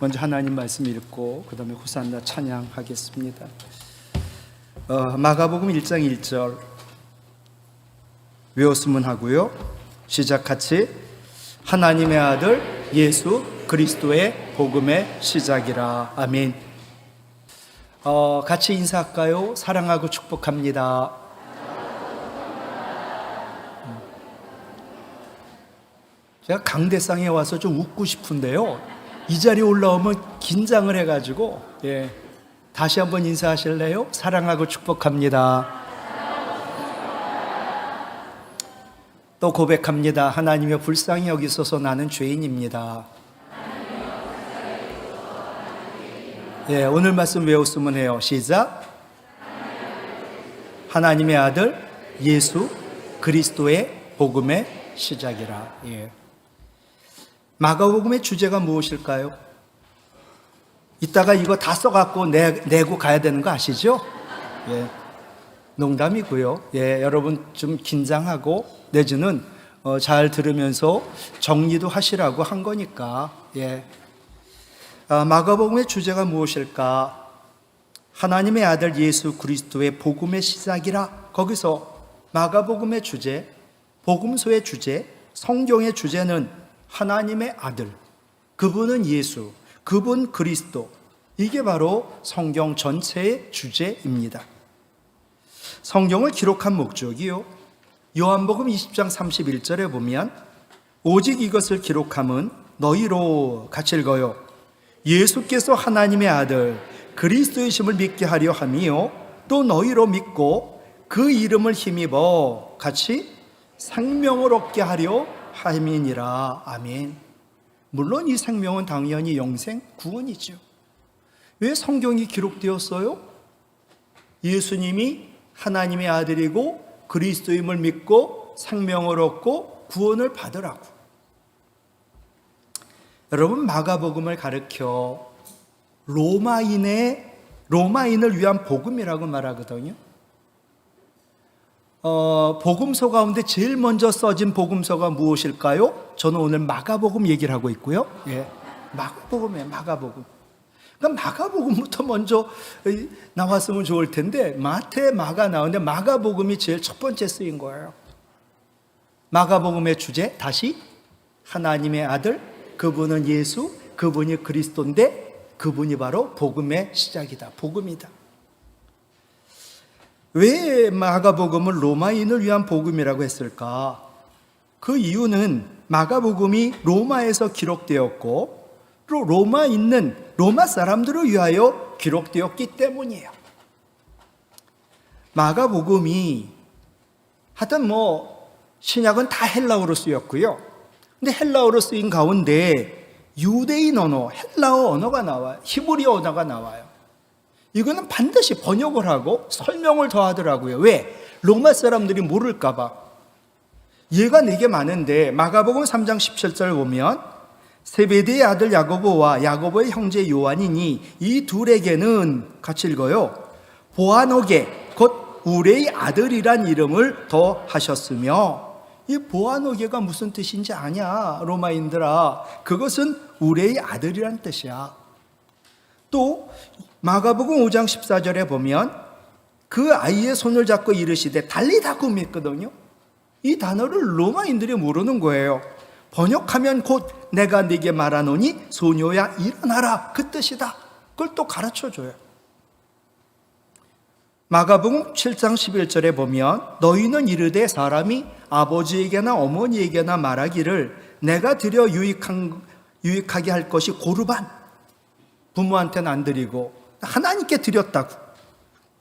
먼저 하나님 말씀 읽고 그 다음에 호산나 찬양하겠습니다. 마가복음 1장 1절 외웠으면 하고요. 시작 같이. 하나님의 아들 예수 그리스도의 복음의 시작이라. 아멘. 같이 인사할까요? 사랑하고 축복합니다. 제가 강대상에 와서 좀 웃고 싶은데요, 이 자리에 올라오면 긴장을 해가지고 다시 한번 인사하실래요? 사랑하고 축복합니다. 또 고백합니다. 하나님의 불쌍히 여기소서 나는 죄인입니다. 오늘 말씀 외웠으면 해요. 시작. 하나님의 아들 예수 그리스도의 복음의 시작이라. 마가복음의 주제가 무엇일까요? 이따가 이거 다 써갖고 내고 가야 되는 거 아시죠? 농담이고요. 여러분 좀 긴장하고 내지는 잘 들으면서 정리도 하시라고 한 거니까. 마가복음의 주제가 무엇일까? 하나님의 아들 예수 그리스도의 복음의 시작이라. 거기서 마가복음의 주제, 복음서의 주제, 성경의 주제는 하나님의 아들, 그분은 예수, 그분 그리스도. 이게 바로 성경 전체의 주제입니다. 성경을 기록한 목적이요, 요한복음 20장 31절에 보면 오직 이것을 기록함은 너희로, 같이 읽어요. 예수께서 하나님의 아들 그리스도이심을 믿게 하려 함이요 또 너희로 믿고 그 이름을 힘입어 같이 생명을 얻게 하려 함이니라. 아멘. 물론 이 생명은 당연히 영생 구원이죠. 왜 성경이 기록되었어요? 예수님이 하나님의 아들이고 그리스도임을 믿고 생명을 얻고 구원을 받으라고. 여러분, 마가복음을 가르쳐 로마인을 위한 복음이라고 말하거든요. 복음서 가운데 제일 먼저 써진 복음서가 무엇일까요? 저는 오늘 마가복음 얘기를 하고 있고요. 마가복음이에요. 마가복음. 그러니까 마가복음부터 먼저 나왔으면 좋을 텐데 마태, 마가 나오는데 마가복음이 제일 첫 번째 쓰인 거예요. 마가복음의 주제, 다시 하나님의 아들, 그분은 예수, 그분이 그리스도인데 그분이 바로 복음의 시작이다. 복음이다. 왜 마가복음을 로마인을 위한 복음이라고 했을까? 그 이유는 마가복음이 로마에서 기록되었고 또 로마에 있는 로마 사람들을 위하여 기록되었기 때문이에요. 마가복음이 하여튼 신약은 다 헬라어로 쓰였고요. 근데 헬라어로 쓰인 가운데 유대인 언어, 헬라어 언어가 나와요. 히브리어 언어가 나와요. 이거는 반드시 번역을 하고 설명을 더 하더라고요. 왜? 로마 사람들이 모를까 봐. 얘가 4개 많은데 마가복음 3장 17절 보면 세베대의 아들 야고보와 야고보의 형제 요한이니 이 둘에게는, 같이 읽어요, 보아노게 곧 우레의 아들이란 이름을 더 하셨으며, 이 보아노게가 무슨 뜻인지 아냐 로마인들아? 그것은 우레의 아들이란 뜻이야. 또 마가복음 5장 14절에 보면 그 아이의 손을 잡고 이르시되 달리다쿰 했거든요. 이 단어를 로마인들이 모르는 거예요. 번역하면 곧 내가 네게 말하노니 소녀야 일어나라, 그 뜻이다. 그걸 또 가르쳐줘요. 마가복음 7장 11절에 보면 너희는 이르되 사람이 아버지에게나 어머니에게나 말하기를 내가 드려 유익하게 할 것이 고르반, 부모한테는 안 드리고 하나님께 드렸다고,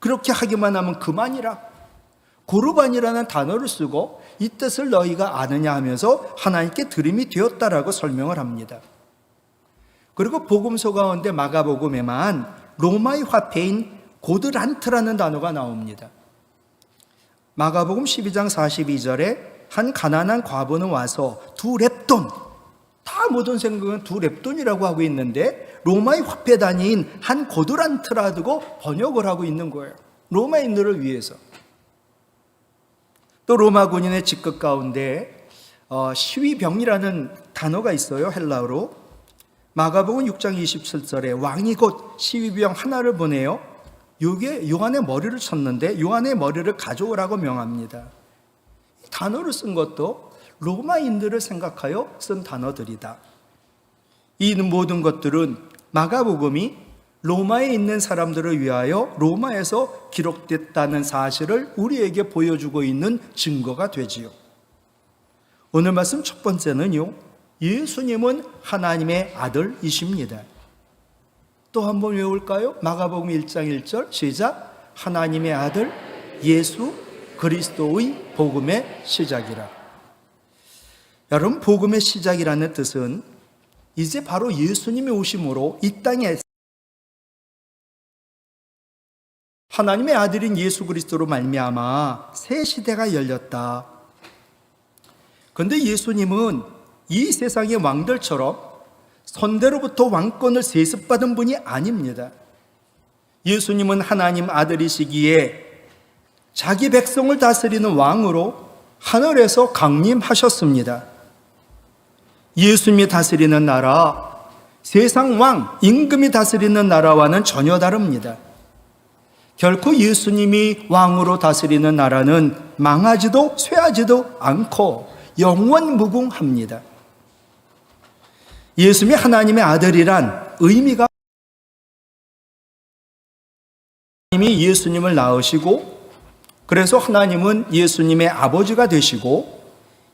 그렇게 하기만 하면 그만이라. 고르반이라는 단어를 쓰고 이 뜻을 너희가 아느냐 하면서 하나님께 드림이 되었다라고 설명을 합니다. 그리고 복음서 가운데 마가복음에만 로마의 화폐인 고드란트라는 단어가 나옵니다. 마가복음 12장 42절에 한 가난한 과부는 와서 2렙돈, 다 모든 생각은 2렙돈이라고 하고 있는데 로마의 화폐 단위인 한 고드란트라고 번역을 하고 있는 거예요. 로마인들을 위해서. 또 로마 군인의 직급 가운데 시위병이라는 단어가 있어요. 헬라어로. 마가복음 6장 27절에 왕이 곧 시위병 하나를 보내요. 요게 요한의 머리를 쳤는데 요한의 머리를 가져오라고 명합니다. 단어를 쓴 것도 로마인들을 생각하여 쓴 단어들이다. 이 모든 것들은 마가복음이 로마에 있는 사람들을 위하여 로마에서 기록됐다는 사실을 우리에게 보여주고 있는 증거가 되지요. 오늘 말씀 첫 번째는요, 예수님은 하나님의 아들이십니다. 또 한번 외울까요? 마가복음 1장 1절 시작. 하나님의 아들 예수 그리스도의 복음의 시작이라. 여러분, 복음의 시작이라는 뜻은 이제 바로 예수님이 오심으로 이 땅에 하나님의 아들인 예수 그리스도로 말미암아 새 시대가 열렸다. 그런데 예수님은 이 세상의 왕들처럼 선대로부터 왕권을 세습받은 분이 아닙니다. 예수님은 하나님 아들이시기에 자기 백성을 다스리는 왕으로 하늘에서 강림하셨습니다. 예수님이 다스리는 나라, 세상 왕, 임금이 다스리는 나라와는 전혀 다릅니다. 결코 예수님이 왕으로 다스리는 나라는 망하지도 쇠하지도 않고 영원무궁합니다. 예수님이 하나님의 아들이란 의미가 하나님이 예수님을 낳으시고 그래서 하나님은 예수님의 아버지가 되시고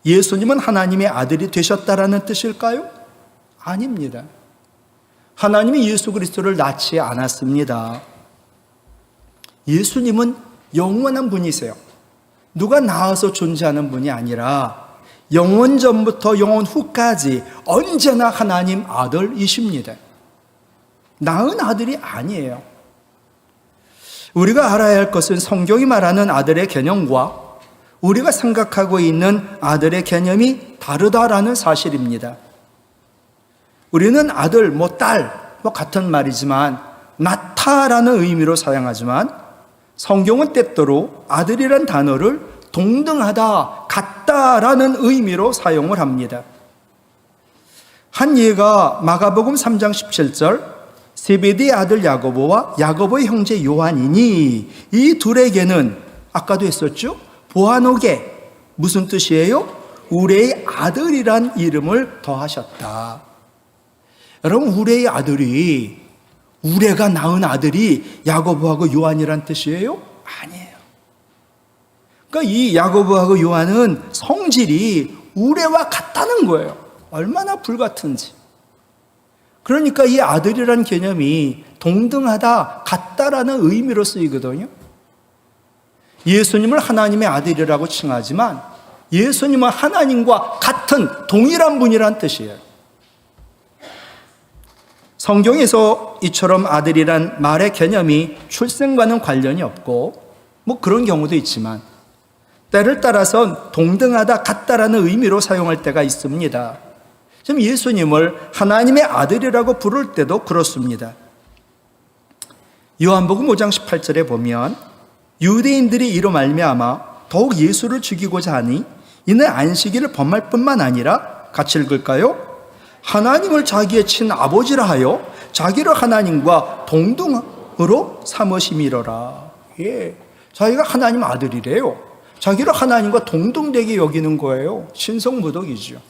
예수님은 하나님의 아들이 되셨다라는 뜻일까요? 아닙니다. 하나님이 예수 그리스도를 낳지 않았습니다. 예수님은 영원한 분이세요. 누가 낳아서 존재하는 분이 아니라 영원 전부터 영원 후까지 언제나 하나님 아들이십니다. 낳은 아들이 아니에요. 우리가 알아야 할 것은 성경이 말하는 아들의 개념과 우리가 생각하고 있는 아들의 개념이 다르다라는 사실입니다. 우리는 아들, 딸, 같은 말이지만 낳다라는 의미로 사용하지만 성경은 때때로 아들이란 단어를 동등하다, 같다라는 의미로 사용을 합니다. 한 예가 마가복음 3장 17절 세베대의 아들 야고보와 야고보의 형제 요한이니 이 둘에게는 아까도 했었죠? 보아노게 무슨 뜻이에요? 우레의 아들이란 이름을 더하셨다. 여러분, 우레의 아들이 우레가 낳은 아들이 야고보하고 요한이란 뜻이에요? 아니에요. 그러니까 이 야고보하고 요한은 성질이 우레와 같다는 거예요. 얼마나 불같은지. 그러니까 이 아들이란 개념이 동등하다, 같다라는 의미로 쓰이거든요. 예수님을 하나님의 아들이라고 칭하지만 예수님은 하나님과 같은 동일한 분이란 뜻이에요. 성경에서 이처럼 아들이란 말의 개념이 출생과는 관련이 없고 그런 경우도 있지만 때를 따라선 동등하다, 같다라는 의미로 사용할 때가 있습니다. 지금 예수님을 하나님의 아들이라고 부를 때도 그렇습니다. 요한복음 5장 18절에 보면 유대인들이 이로 말미암아 더욱 예수를 죽이고자 하니 이는 안식일을 범할 뿐만 아니라 같이 읽을까요? 하나님을 자기의 친아버지라 하여 자기를 하나님과 동등으로 삼으심이로라. 예, 자기가 하나님 아들이래요. 자기를 하나님과 동등되게 여기는 거예요. 신성모독이죠.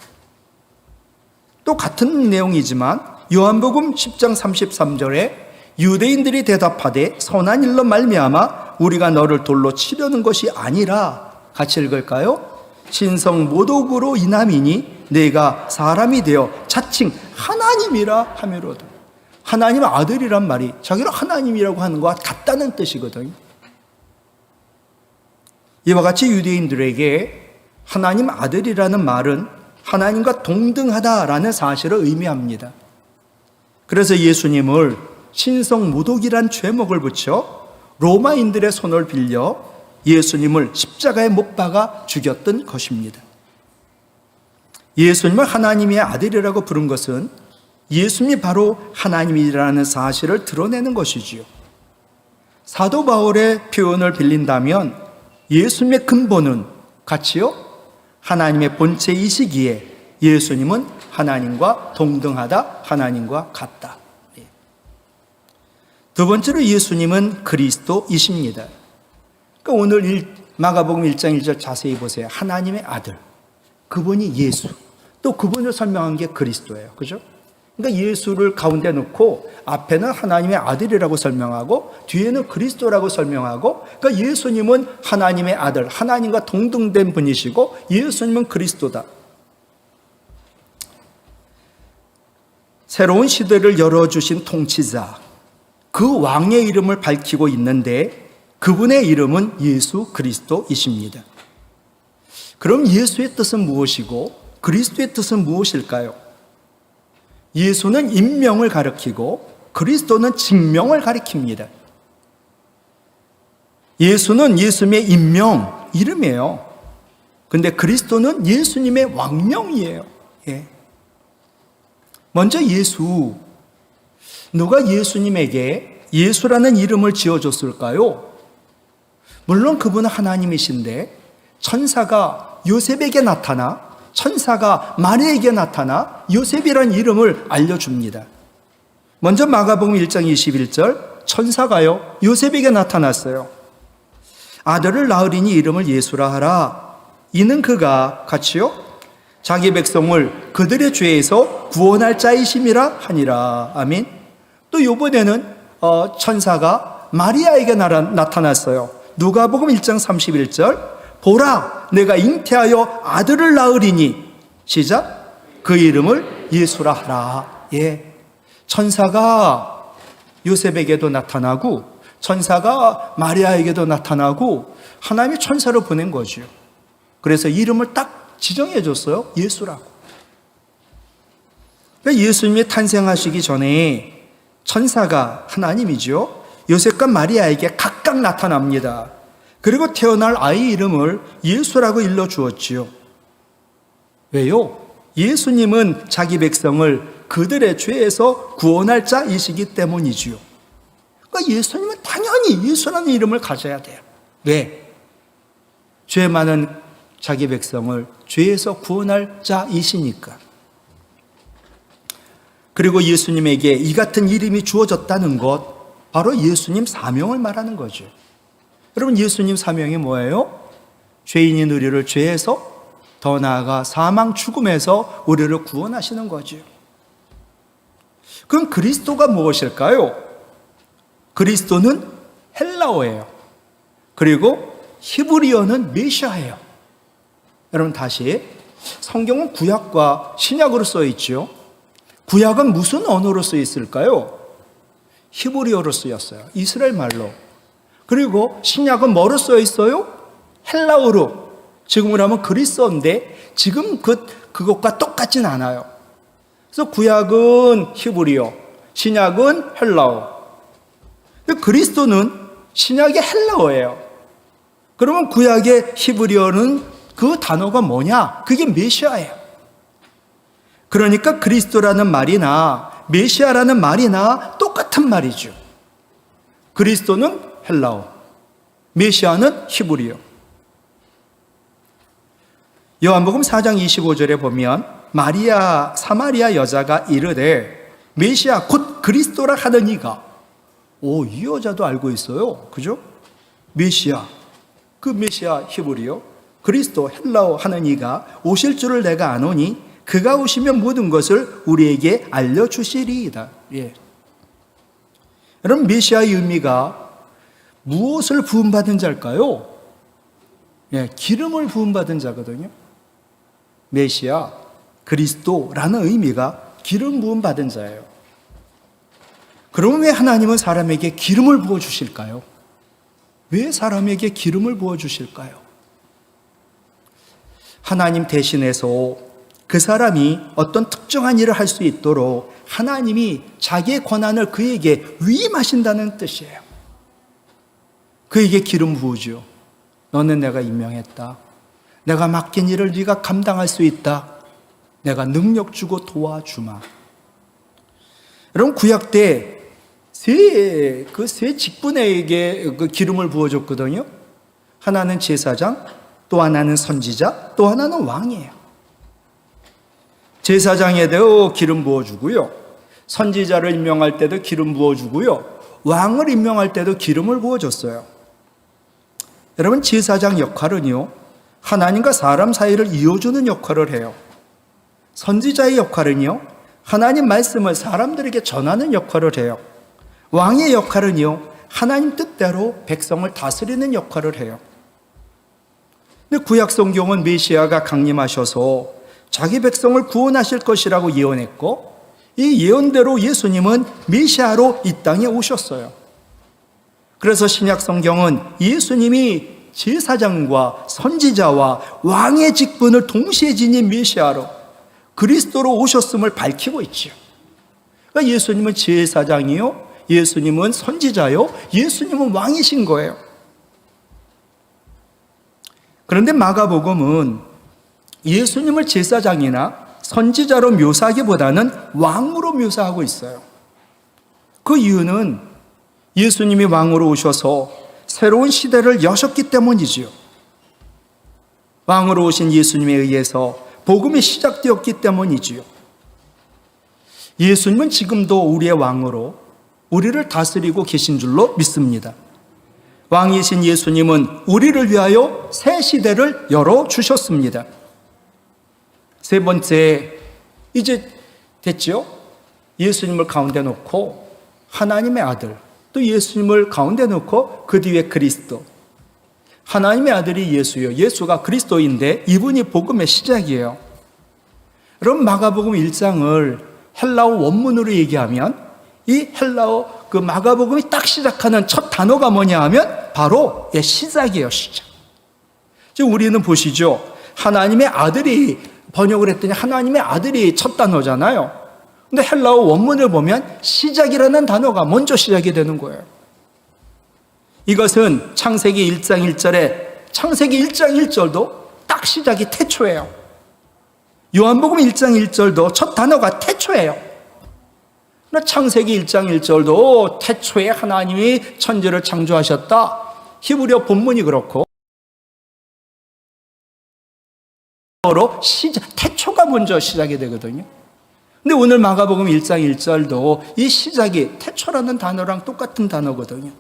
또 같은 내용이지만 요한복음 10장 33절에 유대인들이 대답하되 선한 일로 말미암아 우리가 너를 돌로 치려는 것이 아니라 같이 읽을까요? 신성모독으로 인함이니 내가 사람이 되어 자칭 하나님이라 하미로다. 하나님의 아들이란 말이 자기를 하나님이라고 하는 것과 같다는 뜻이거든요. 이와 같이 유대인들에게 하나님 아들이라는 말은 하나님과 동등하다라는 사실을 의미합니다. 그래서 예수님을 신성모독이란 죄목을 붙여 로마인들의 손을 빌려 예수님을 십자가에 못 박아 죽였던 것입니다. 예수님을 하나님의 아들이라고 부른 것은 예수님이 바로 하나님이라는 사실을 드러내는 것이지요. 사도 바울의 표현을 빌린다면 예수님의 근본은 같이요? 하나님의 본체이시기에 예수님은 하나님과 동등하다, 하나님과 같다. 두 번째로 예수님은 그리스도이십니다. 그러니까 오늘 마가복음 1장 1절 자세히 보세요. 하나님의 아들, 그분이 예수, 또 그분을 설명한 게 그리스도예요. 그죠? 그러니까 예수를 가운데 놓고 앞에는 하나님의 아들이라고 설명하고 뒤에는 그리스도라고 설명하고, 그러니까 예수님은 하나님의 아들, 하나님과 동등된 분이시고 예수님은 그리스도다. 새로운 시대를 열어주신 통치자, 그 왕의 이름을 밝히고 있는데 그분의 이름은 예수 그리스도이십니다. 그럼 예수의 뜻은 무엇이고 그리스도의 뜻은 무엇일까요? 예수는 임명을 가리키고 그리스도는 직명을 가리킵니다. 예수는 예수님의 임명, 이름이에요. 근데 그리스도는 예수님의 왕명이에요. 예. 먼저 예수, 누가 예수님에게 예수라는 이름을 지어줬을까요? 물론 그분은 하나님이신데 천사가 요셉에게 나타나, 천사가 마리아에게 나타나 요셉이라는 이름을 알려줍니다. 먼저 마가복음 1장 21절, 천사가요 요셉에게 나타났어요. 아들을 낳으리니 이름을 예수라 하라. 이는 그가 같이요 자기 백성을 그들의 죄에서 구원할 자이심이라 하니라. 아멘. 또 이번에는 천사가 마리아에게 나타났어요. 누가복음 1장 31절, 보라 내가 잉태하여 아들을 낳으리니, 시작, 그 이름을 예수라 하라. 예. 천사가 요셉에게도 나타나고 천사가 마리아에게도 나타나고 하나님이 천사를 보낸 거죠. 그래서 이름을 딱 지정해 줬어요. 예수라고. 그러니까 예수님이 탄생하시기 전에 천사가, 하나님이죠, 요셉과 마리아에게 각각 나타납니다. 그리고 태어날 아이 이름을 예수라고 일러 주었지요. 왜요? 예수님은 자기 백성을 그들의 죄에서 구원할 자이시기 때문이지요. 그러니까 예수님은 당연히 예수라는 이름을 가져야 돼요. 왜? 죄 많은 자기 백성을 죄에서 구원할 자이시니까. 그리고 예수님에게 이 같은 이름이 주어졌다는 것, 바로 예수님 사명을 말하는 거죠. 여러분, 예수님 사명이 뭐예요? 죄인인 우리를 죄에서, 더 나아가 사망 죽음에서 우리를 구원하시는 거죠. 그럼 그리스도가 무엇일까요? 그리스도는 헬라어예요. 그리고 히브리어는 메시아예요. 여러분, 다시, 성경은 구약과 신약으로 써 있죠. 구약은 무슨 언어로 써 있을까요? 히브리어로 쓰였어요. 이스라엘 말로. 그리고 신약은 뭐로 써 있어요? 헬라어로. 지금으로 하면 그리스어인데 지금 그것과 똑같진 않아요. 그래서 구약은 히브리어, 신약은 헬라어. 그리스도는 신약의 헬라어예요. 그러면 구약의 히브리어는 그 단어가 뭐냐? 그게 메시아예요. 그러니까 그리스도라는 말이나 메시아라는 말이나 똑같은 말이죠. 그리스도는 헬라어, 메시아는 히브리어. 요한복음 4장 25절에 보면 사마리아 여자가 이르되 메시아 곧 그리스도라 하는 이가, 이 여자도 알고 있어요. 그죠? 메시아, 그 메시아 히브리어, 그리스도 헬라어 하는 이가 오실 줄을 내가 아노니 그가 오시면 모든 것을 우리에게 알려주시리이다. 예. 여러분, 메시아의 의미가 무엇을 부음받은 자일까요? 예, 기름을 부음받은 자거든요. 메시아, 그리스도라는 의미가 기름 부음받은 자예요. 그러면 왜 하나님은 사람에게 기름을 부어주실까요? 왜 사람에게 기름을 부어주실까요? 하나님 대신해서 그 사람이 어떤 특정한 일을 할 수 있도록 하나님이 자기의 권한을 그에게 위임하신다는 뜻이에요. 그에게 기름 부으죠. 너는 내가 임명했다. 내가 맡긴 일을 네가 감당할 수 있다. 내가 능력 주고 도와주마. 여러분, 구약 때 세 직분에게 그 기름을 부어줬거든요. 하나는 제사장, 또 하나는 선지자, 또 하나는 왕이에요. 제사장에도 기름 부어주고요. 선지자를 임명할 때도 기름 부어주고요. 왕을 임명할 때도 기름을 부어줬어요. 여러분, 제사장 역할은요, 하나님과 사람 사이를 이어주는 역할을 해요. 선지자의 역할은요, 하나님 말씀을 사람들에게 전하는 역할을 해요. 왕의 역할은요, 하나님 뜻대로 백성을 다스리는 역할을 해요. 근데 구약 성경은 메시아가 강림하셔서 자기 백성을 구원하실 것이라고 예언했고, 이 예언대로 예수님은 메시아로 이 땅에 오셨어요. 그래서 신약 성경은 예수님이 제사장과 선지자와 왕의 직분을 동시에 지닌 메시아로 그리스도로 오셨음을 밝히고 있죠. 그러니까 예수님은 제사장이요, 예수님은 선지자요, 예수님은 왕이신 거예요. 그런데 마가복음은 예수님을 제사장이나 선지자로 묘사하기보다는 왕으로 묘사하고 있어요. 그 이유는 예수님이 왕으로 오셔서 새로운 시대를 여셨기 때문이지요. 왕으로 오신 예수님에 의해서 복음이 시작되었기 때문이지요. 예수님은 지금도 우리의 왕으로 우리를 다스리고 계신 줄로 믿습니다. 왕이신 예수님은 우리를 위하여 새 시대를 열어주셨습니다. 세 번째, 이제 됐죠? 예수님을 가운데 놓고 하나님의 아들, 또 예수님을 가운데 놓고 그 뒤에 그리스도. 하나님의 아들이 예수요, 예수가 그리스도인데 이분이 복음의 시작이에요. 여러분, 마가복음 1장을 헬라어 원문으로 얘기하면 이 헬라어 그 마가복음이 딱 시작하는 첫 단어가 뭐냐 하면 바로 시작이에요, 시작. 지금 우리는 보시죠. 하나님의 아들이 번역을 했더니 하나님의 아들이 첫 단어잖아요. 근데 헬라어 원문을 보면 시작이라는 단어가 먼저 시작이 되는 거예요. 이것은 창세기 1장 1절에 창세기 1장 1절도 딱 시작이 태초예요. 요한복음 1장 1절도 첫 단어가 태초예요. 창세기 1장 1절도 태초에 하나님이 천지를 창조하셨다. 히브리어 본문이 그렇고 태초가 먼저 시작이 되거든요. 근데 오늘 마가복음 1장 1절도 이 시작이 태초라는 단어랑 똑같은 단어거든요.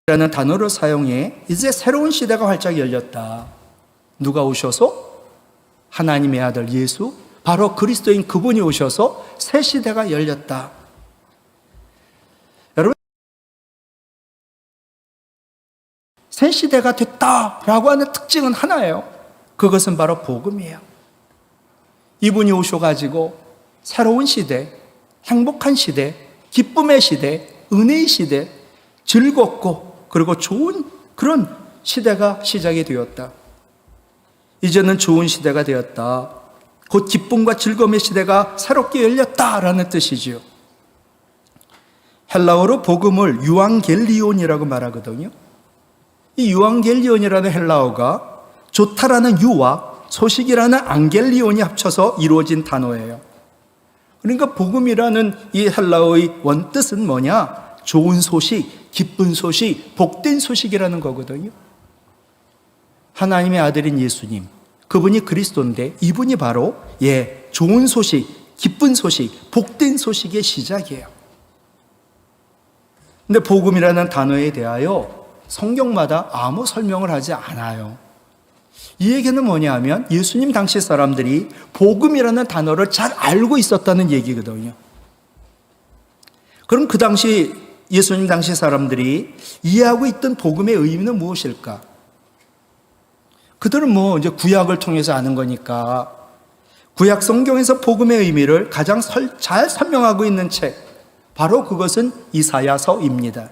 라는 단어를 사용해 이제 새로운 시대가 활짝 열렸다. 누가 오셔서? 하나님의 아들 예수, 바로 그리스도인 그분이 오셔서 새 시대가 열렸다. 여러분, 새 시대가 됐다라고 하는 특징은 하나예요. 그것은 바로 복음이에요. 이분이 오셔가지고 새로운 시대, 행복한 시대, 기쁨의 시대, 은혜의 시대, 즐겁고 그리고 좋은 그런 시대가 시작이 되었다. 이제는 좋은 시대가 되었다. 곧 기쁨과 즐거움의 시대가 새롭게 열렸다라는 뜻이지요. 헬라어로 복음을 유앙겔리온이라고 말하거든요. 이 유앙겔리온이라는 헬라어가 좋다라는 유와 소식이라는 앙겔리온이 합쳐서 이루어진 단어예요. 그러니까 복음이라는 이 헬라어의 원뜻은 뭐냐? 좋은 소식, 기쁜 소식, 복된 소식이라는 거거든요. 하나님의 아들인 예수님, 그분이 그리스도인데 이분이 바로 좋은 소식, 기쁜 소식, 복된 소식의 시작이에요. 근데 복음이라는 단어에 대하여 성경마다 아무 설명을 하지 않아요. 이 얘기는 뭐냐 하면 예수님 당시 사람들이 복음이라는 단어를 잘 알고 있었다는 얘기거든요. 그럼 그 당시 예수님 당시 사람들이 이해하고 있던 복음의 의미는 무엇일까? 그들은 이제 구약을 통해서 아는 거니까 구약 성경에서 복음의 의미를 가장 잘 설명하고 있는 책, 바로 그것은 이사야서입니다.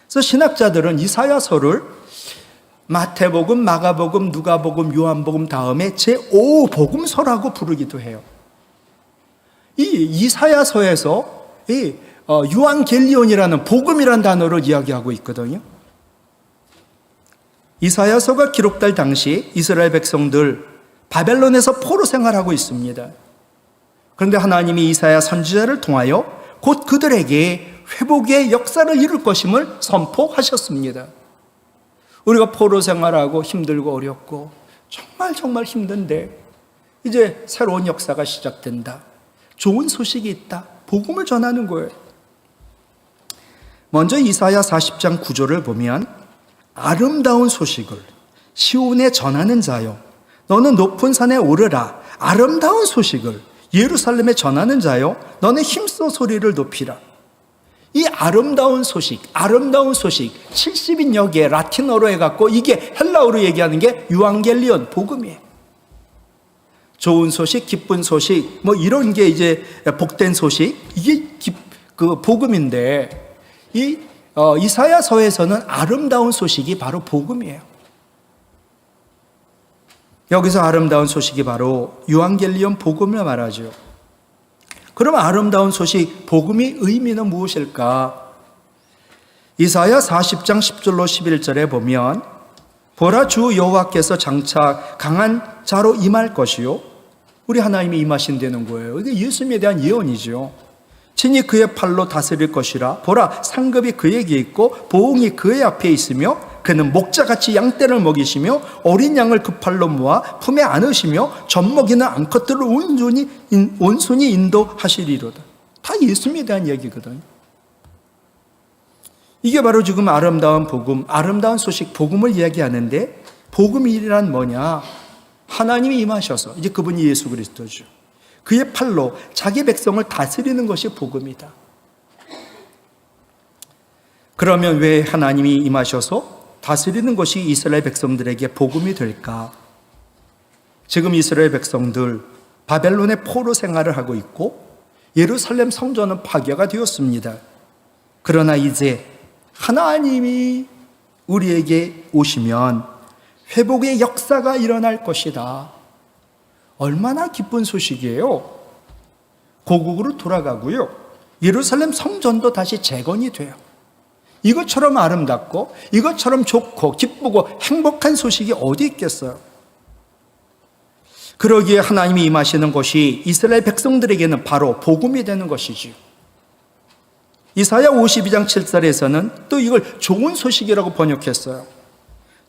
그래서 신학자들은 이사야서를 마태복음, 마가복음, 누가복음, 요한복음 다음에 제5복음서라고 부르기도 해요. 이 이사야서에서 유앙겔리온이라는 복음이라는 단어를 이야기하고 있거든요. 이사야서가 기록될 당시 이스라엘 백성들 바벨론에서 포로 생활하고 있습니다. 그런데 하나님이 이사야 선지자를 통하여 곧 그들에게 회복의 역사를 이룰 것임을 선포하셨습니다. 우리가 포로 생활하고 힘들고 어렵고 정말 정말 힘든데 이제 새로운 역사가 시작된다. 좋은 소식이 있다. 복음을 전하는 거예요. 먼저 이사야 40장 9절을 보면 아름다운 소식을 시온에 전하는 자여 너는 높은 산에 오르라. 아름다운 소식을 예루살렘에 전하는 자여 너는 힘써 소리를 높이라. 이 아름다운 소식 70인역에 라틴어로 해갖고 이게 헬라어로 얘기하는 게 유앙겔리온 복음이에요. 좋은 소식, 기쁜 소식, 뭐 이런 게 이제 복된 소식, 이게 그 복음인데 이사야서에서는 아름다운 소식이 바로 복음이에요. 여기서 아름다운 소식이 바로 유앙겔리온 복음을 말하죠. 그럼 아름다운 소식, 복음의 의미는 무엇일까? 이사야 40장 10절로 11절에 보면 보라 주 여호와께서 장차 강한 자로 임할 것이요. 우리 하나님이 임하신다는 거예요. 이게 예수님에 대한 예언이죠. 친히 그의 팔로 다스릴 것이라. 보라 상급이 그에게 있고 보응이 그의 앞에 있으며 그는 목자같이 양떼를 먹이시며 어린 양을 그 팔로 모아 품에 안으시며 젖먹이는 암컷들을 온순히 인도하시리로다. 다 예수님에 대한 얘기거든요. 이게 바로 지금 아름다운 복음, 아름다운 소식, 복음을 이야기하는데 복음이란 뭐냐? 하나님이 임하셔서 이제 그분이 예수 그리스도죠. 그의 팔로 자기 백성을 다스리는 것이 복음이다. 그러면 왜 하나님이 임하셔서 다스리는 것이 이스라엘 백성들에게 복음이 될까? 지금 이스라엘 백성들 바벨론의 포로 생활을 하고 있고 예루살렘 성전은 파괴가 되었습니다. 그러나 이제 하나님이 우리에게 오시면 회복의 역사가 일어날 것이다. 얼마나 기쁜 소식이에요. 고국으로 돌아가고요. 예루살렘 성전도 다시 재건이 돼요. 이것처럼 아름답고 이것처럼 좋고 기쁘고 행복한 소식이 어디 있겠어요? 그러기에 하나님이 임하시는 것이 이스라엘 백성들에게는 바로 복음이 되는 것이지요. 이사야 52장 7절에서는 또 이걸 좋은 소식이라고 번역했어요.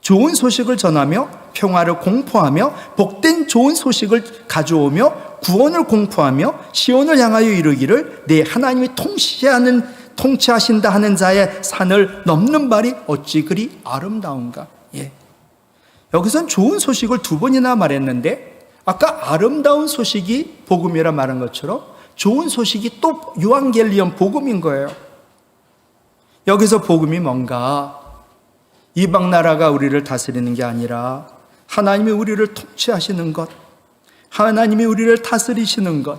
좋은 소식을 전하며 평화를 공포하며 복된 좋은 소식을 가져오며 구원을 공포하며 시온을 향하여 이르기를 내 하나님이 통치하신다 하는 자의 산을 넘는 발이 어찌 그리 아름다운가. 여기선 좋은 소식을 두 번이나 말했는데 아까 아름다운 소식이 복음이라 말한 것처럼 좋은 소식이 또 유앙겔리온 복음인 거예요. 여기서 복음이 뭔가? 이방 나라가 우리를 다스리는 게 아니라 하나님이 우리를 통치하시는 것, 하나님이 우리를 다스리시는 것,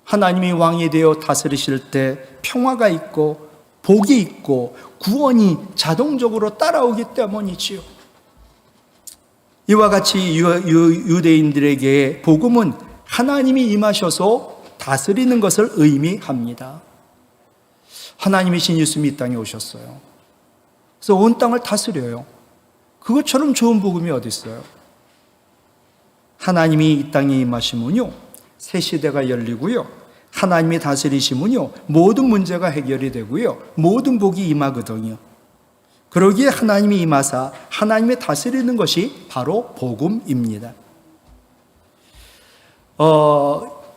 하나님이 왕이 되어 다스리실 때 평화가 있고 복이 있고 구원이 자동적으로 따라오기 때문이지요. 이와 같이 유대인들에게 복음은 하나님이 임하셔서 다스리는 것을 의미합니다. 하나님이신 예수님이 이 땅에 오셨어요. 그래서 온 땅을 다스려요. 그것처럼 좋은 복음이 어디 있어요? 하나님이 이 땅에 임하시면요, 새 시대가 열리고요, 하나님이 다스리시면요, 모든 문제가 해결이 되고요, 모든 복이 임하거든요. 그러기에 하나님이 임하사 하나님이 다스리는 것이 바로 복음입니다.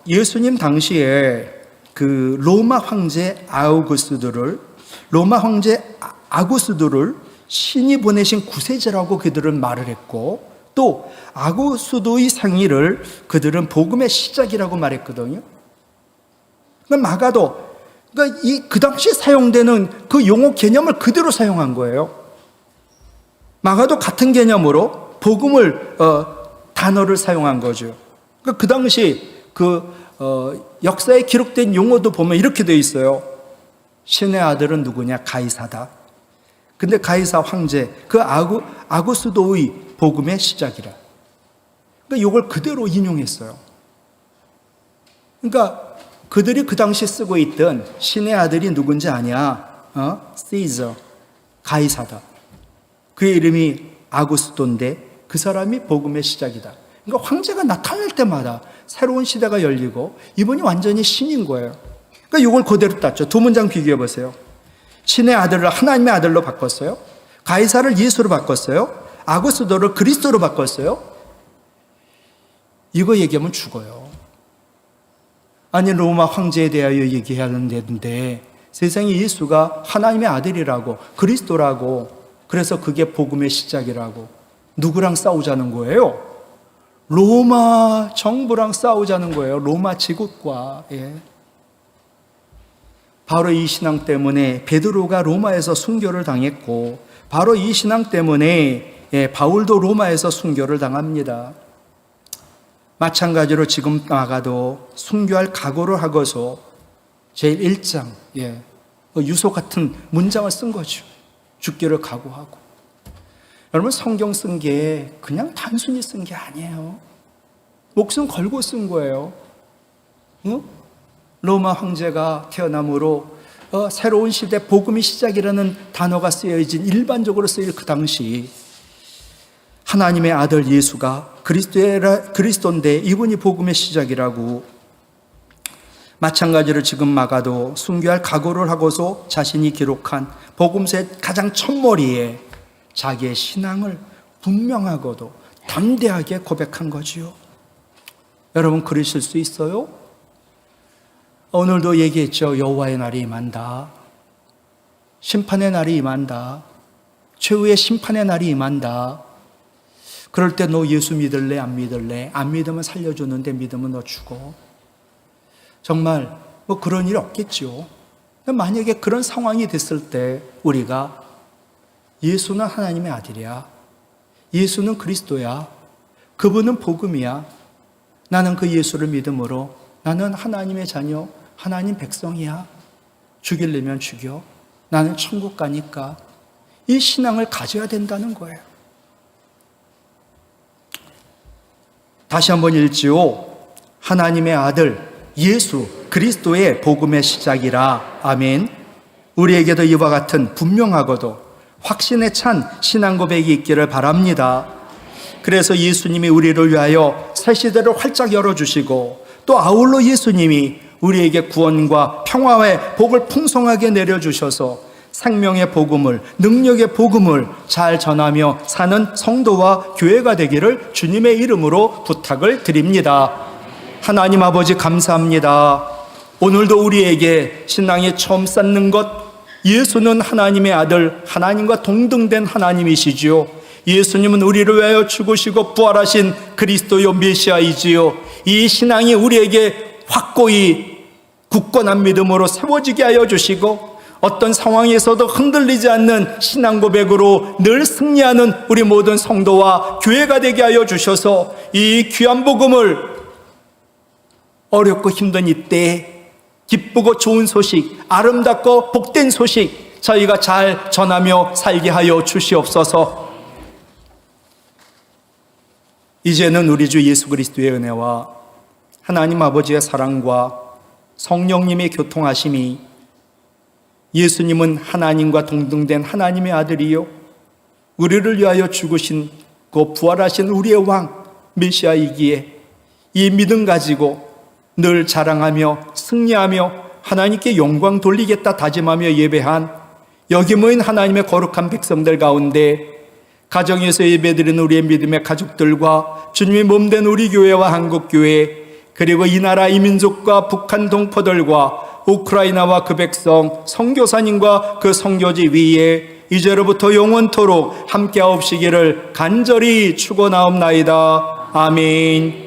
예수님 당시에 그 로마 황제 아구스도를 신이 보내신 구세주라고 그들은 말을 했고, 또 아구스도의 생일을 그들은 복음의 시작이라고 말했거든요. 그러니까 마가도 그 당시 사용되는 그 용어 개념을 그대로 사용한 거예요. 마가도 같은 개념으로 복음을 단어를 사용한 거죠. 그러니까 그 당시 역사에 기록된 용어도 보면 이렇게 되어 있어요. 신의 아들은 누구냐? 가이사다. 근데 가이사 황제, 그 아구스도의 복음의 시작이라. 그러니까 이걸 그대로 인용했어요. 그러니까 그들이 그 당시 쓰고 있던 신의 아들이 누군지 아냐? 시저, 가이사다. 그의 이름이 아구스도인데 그 사람이 복음의 시작이다. 그러니까 황제가 나타날 때마다 새로운 시대가 열리고 이분이 완전히 신인 거예요. 그러니까 이걸 그대로 땄죠. 두 문장 비교해 보세요. 신의 아들을 하나님의 아들로 바꿨어요. 가이사를 예수로 바꿨어요. 아구스도를 그리스도로 바꿨어요. 이거 얘기하면 죽어요. 아니 로마 황제에 대하여 얘기하는 데인데 세상에 예수가 하나님의 아들이라고 그리스도라고 그래서 그게 복음의 시작이라고 누구랑 싸우자는 거예요? 로마 정부랑 싸우자는 거예요. 로마 제국과. 바로 이 신앙 때문에 베드로가 로마에서 순교를 당했고 바로 이 신앙 때문에 바울도 로마에서 순교를 당합니다. 마찬가지로 지금 나가도 순교할 각오를 하고서 제1장 유소 같은 문장을 쓴 거죠. 죽기를 각오하고. 여러분 성경 쓴 게 그냥 단순히 쓴 게 아니에요. 목숨 걸고 쓴 거예요. 로마 황제가 태어남으로 새로운 시대 복음의 시작이라는 단어가 쓰여진 일반적으로 쓰일 그 당시 하나님의 아들 예수가 그리스도인데 이분이 복음의 시작이라고 마찬가지로 지금 마가도 순교할 각오를 하고서 자신이 기록한 복음서의 가장 첫머리에 자기의 신앙을 분명하고도 담대하게 고백한 거지요. 여러분 그러실 수 있어요? 오늘도 얘기했죠. 여호와의 날이 임한다. 심판의 날이 임한다. 최후의 심판의 날이 임한다. 그럴 때 너 예수 믿을래? 안 믿을래? 안 믿으면 살려주는데 믿으면 너 죽어. 정말 뭐 그런 일 없겠죠. 만약에 그런 상황이 됐을 때 우리가 예수는 하나님의 아들이야. 예수는 그리스도야. 그분은 복음이야. 나는 그 예수를 믿음으로 나는 하나님의 자녀, 하나님 백성이야. 죽이려면 죽여. 나는 천국 가니까. 이 신앙을 가져야 된다는 거예요. 다시 한번 읽지요. 하나님의 아들 예수 그리스도의 복음의 시작이라. 아멘. 우리에게도 이와 같은 분명하고도 확신에 찬 신앙 고백이 있기를 바랍니다. 그래서 예수님이 우리를 위하여 새 시대를 활짝 열어주시고 또 아울러 예수님이 우리에게 구원과 평화의 복을 풍성하게 내려주셔서 생명의 복음을, 능력의 복음을 잘 전하며 사는 성도와 교회가 되기를 주님의 이름으로 부탁을 드립니다. 하나님 아버지 감사합니다. 오늘도 우리에게 신앙에 처음 쌓는 것, 예수는 하나님의 아들, 하나님과 동등된 하나님이시지요. 예수님은 우리를 위하여 죽으시고 부활하신 그리스도요 메시아이지요. 이 신앙이 우리에게 확고히 굳건한 믿음으로 세워지게 하여 주시고 어떤 상황에서도 흔들리지 않는 신앙 고백으로 늘 승리하는 우리 모든 성도와 교회가 되게 하여 주셔서 이 귀한 복음을 어렵고 힘든 이때에 기쁘고 좋은 소식, 아름답고 복된 소식 저희가 잘 전하며 살게 하여 주시옵소서. 이제는 우리 주 예수 그리스도의 은혜와 하나님 아버지의 사랑과 성령님의 교통하심이 예수님은 하나님과 동등된 하나님의 아들이요 우리를 위하여 죽으신 그 부활하신 우리의 왕 메시아이기에 이 믿음 가지고 늘 자랑하며 승리하며 하나님께 영광 돌리겠다 다짐하며 예배한 여기 모인 하나님의 거룩한 백성들 가운데 가정에서 예배드리는 우리의 믿음의 가족들과 주님의 몸된 우리 교회와 한국교회 그리고 이 나라 이 민족과 북한 동포들과 우크라이나와 그 백성 선교사님과 그 선교지 위에 이제로부터 영원토록 함께하옵시기를 간절히 축원하옵나이다. 아멘.